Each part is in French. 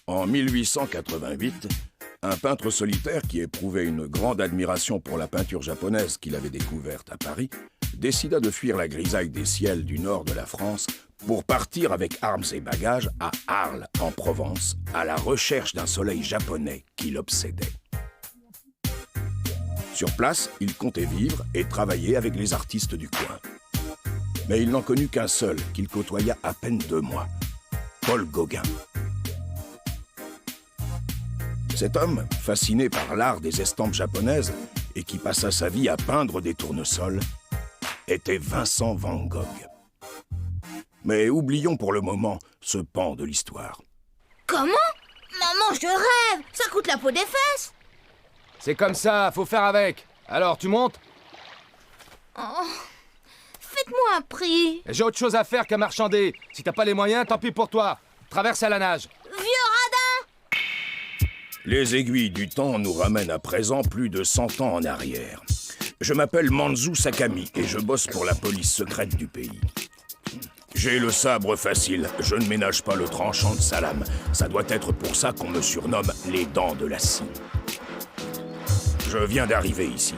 En 1888, un peintre solitaire qui éprouvait une grande admiration pour la peinture japonaise qu'il avait découverte à Paris, décida de fuir la grisaille des ciels du nord de la France pour partir avec armes et bagages à Arles, en Provence, à la recherche d'un soleil japonais qui l'obsédait. Sur place, il comptait vivre et travailler avec les artistes du coin. Mais il n'en connut qu'un seul, qu'il côtoya à peine 2 mois, Paul Gauguin. Cet homme, fasciné par l'art des estampes japonaises et qui passa sa vie à peindre des tournesols, était Vincent van Gogh. Mais oublions pour le moment ce pan de l'histoire. Comment? Maman, je rêve! Ça coûte la peau des fesses! C'est comme ça, faut faire avec. Alors, tu montes? Oh, faites-moi un prix! J'ai autre chose à faire qu'à marchander. Si t'as pas les moyens, tant pis pour toi. Traverse à la nage. Vieux radin! Les aiguilles du temps nous ramènent à présent plus de 100 ans en arrière. Je m'appelle Manzu Sakami et je bosse pour la police secrète du pays. J'ai le sabre facile, je ne ménage pas le tranchant de Salam. Ça doit être pour ça qu'on me surnomme les dents de la scie. Je viens d'arriver ici.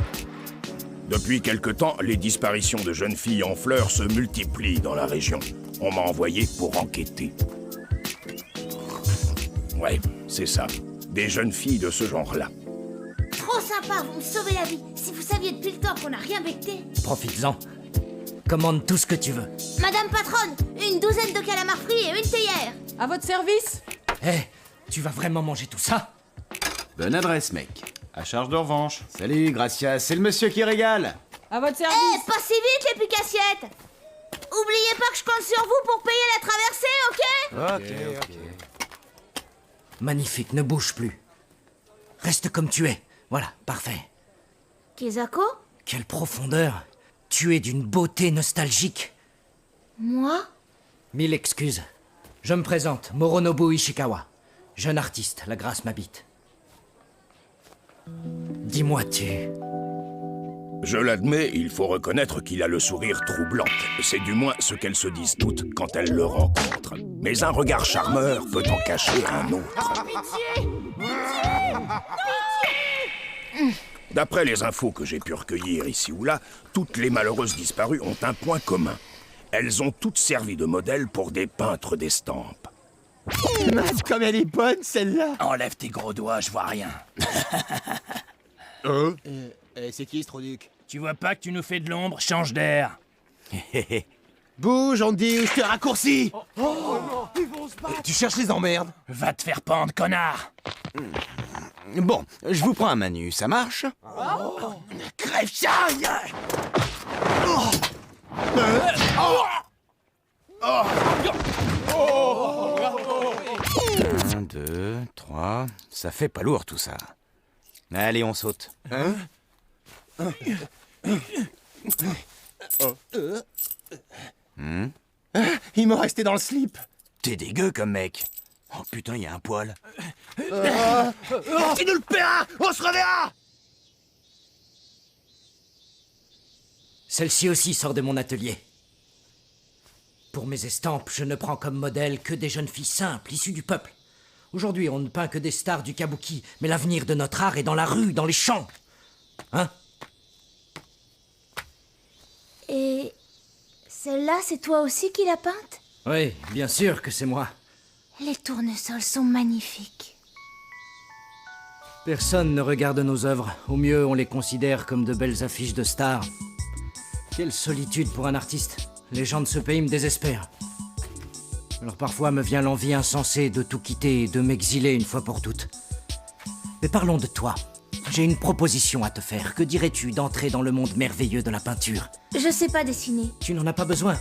Depuis quelque temps, les disparitions de jeunes filles en fleurs se multiplient dans la région. On m'a envoyé pour enquêter. Ouais, c'est ça. Des jeunes filles de ce genre-là. Trop sympa, vous me sauvez la vie. Si vous saviez depuis le temps qu'on n'a rien becté. Profites-en. Commande tout ce que tu veux. Madame patronne, une douzaine de calamars frits et une théière. À votre service? Hé, tu vas vraiment manger tout ça? Bonne adresse, mec. À charge de revanche. Salut, Gracias, c'est le monsieur qui régale. À votre service? Eh, pas si vite les picassiettes! Oubliez pas que je compte sur vous pour payer la traversée, ok? Ok. Magnifique, ne bouge plus. Reste comme tu es. Voilà, parfait. Kezako? Quelle profondeur. Tu es d'une beauté nostalgique. Moi? 1000 excuses. Je me présente, Moronobu Ishikawa. Jeune artiste, la grâce m'habite. Dis-moi, Je l'admets, il faut reconnaître qu'il a le sourire troublant. C'est du moins ce qu'elles se disent toutes quand elles le rencontrent. Mais un regard charmeur peut en cacher un autre. D'après les infos que j'ai pu recueillir ici ou là, toutes les malheureuses disparues ont un point commun. Elles ont toutes servi de modèle pour des peintres d'estampes. Mince, comme elle est bonne, celle-là. Enlève tes gros doigts, je vois rien. C'est qui, ce Troduc? Tu vois pas que tu nous fais de l'ombre? Change d'air. Bouge, on te dit, ou je te raccourcis. Tu cherches les emmerdes? Va te faire pendre, connard. Bon, je vous prends un Manu, ça marche? Crève-ça! 1, 2, 3... Ça fait pas lourd, tout ça. Allez, on saute. Il m'en restait dans le slip. T'es dégueu comme mec. Oh putain, il y a un poil. Tu nous le paieras! On se reverra! Celle-ci aussi sort de mon atelier. Pour mes estampes, je ne prends comme modèle que des jeunes filles simples, issues du peuple. Aujourd'hui, on ne peint que des stars du kabuki, mais l'avenir de notre art est dans la rue, dans les champs. Hein? Et celle-là, c'est toi aussi qui l'as peinte? Oui, bien sûr que c'est moi. Les tournesols sont magnifiques. Personne ne regarde nos œuvres. Au mieux, on les considère comme de belles affiches de stars. Quelle solitude pour un artiste. Les gens de ce pays me désespèrent. Alors parfois me vient l'envie insensée de tout quitter et de m'exiler une fois pour toutes. Mais parlons de toi. J'ai une proposition à te faire. Que dirais-tu d'entrer dans le monde merveilleux de la peinture? Je sais pas dessiner. Tu n'en as pas besoin.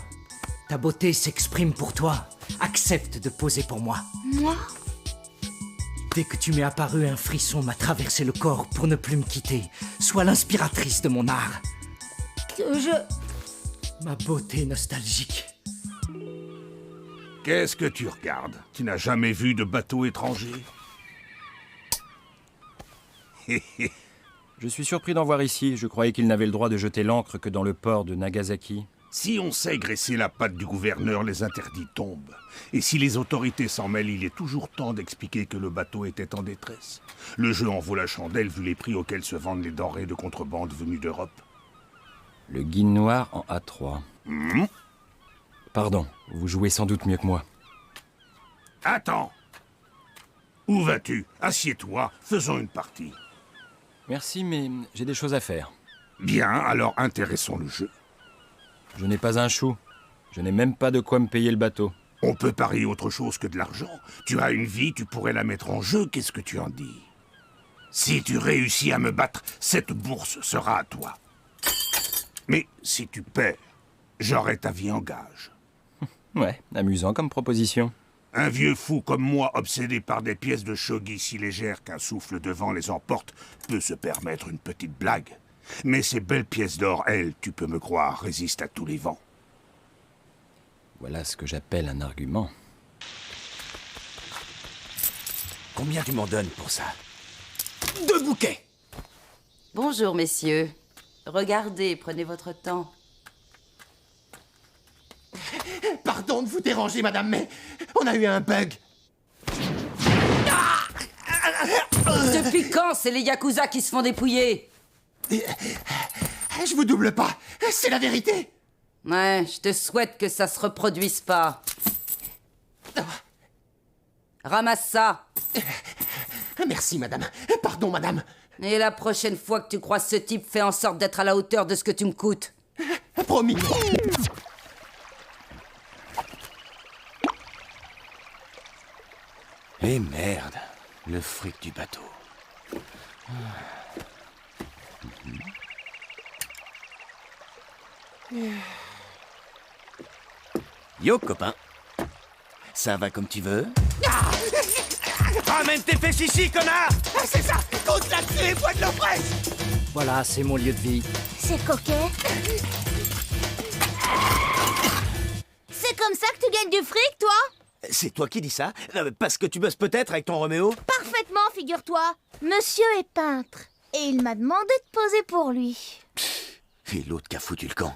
Ta beauté s'exprime pour toi. Accepte de poser pour moi. Moi? Dès que tu m'es apparu, un frisson m'a traversé le corps pour ne plus me quitter. Sois l'inspiratrice de mon art. Ma beauté nostalgique. Qu'est-ce que tu regardes? Tu n'as jamais vu de bateau étranger? Je suis surpris d'en voir ici. Je croyais qu'il n'avait le droit de jeter l'ancre que dans le port de Nagasaki. Si on sait graisser la patte du gouverneur, les interdits tombent. Et si les autorités s'en mêlent, il est toujours temps d'expliquer que le bateau était en détresse. Le jeu en vaut la chandelle vu les prix auxquels se vendent les denrées de contrebande venues d'Europe. Le guide noir en A3. Pardon, vous jouez sans doute mieux que moi. Attends! Où vas-tu? Assieds-toi, faisons une partie. Merci, mais j'ai des choses à faire. Bien, alors intéressons le jeu. Je n'ai pas un chou. Je n'ai même pas de quoi me payer le bateau. On peut parier autre chose que de l'argent. Tu as une vie, tu pourrais la mettre en jeu, qu'est-ce que tu en dis? Si tu réussis à me battre, cette bourse sera à toi. Mais si tu perds, j'aurai ta vie en gage. Ouais, amusant comme proposition. Un vieux fou comme moi, obsédé par des pièces de shogi si légères qu'un souffle de vent les emporte, peut se permettre une petite blague. Mais ces belles pièces d'or, elles, tu peux me croire, résistent à tous les vents. Voilà ce que j'appelle un argument. Combien tu m'en donnes pour ça? 2 bouquets. Bonjour, messieurs. Regardez, prenez votre temps. Pardon de vous déranger, madame, mais on a eu un bug. Depuis quand c'est les Yakuza qui se font dépouiller? Je vous double pas, c'est la vérité. Ouais, je te souhaite que ça se reproduise pas. Ramasse ça. Merci, madame. Pardon, madame. Et la prochaine fois que tu croises ce type, fais en sorte d'être à la hauteur de ce que tu me coûtes. Promis. Eh merde, le fric du bateau. Yo, copain. Ça va comme tu veux? Ramène tes fesses ici, connard! C'est ça! Compte la clé, bois de l'eau fraîche! Voilà, c'est mon lieu de vie. C'est coquet. C'est comme ça que tu gagnes du fric, toi? C'est toi qui dis ça? Parce que tu bosses peut-être avec ton Roméo? Parfaitement, figure-toi. Monsieur est peintre. Et il m'a demandé de poser pour lui. Et l'autre qui a foutu le camp.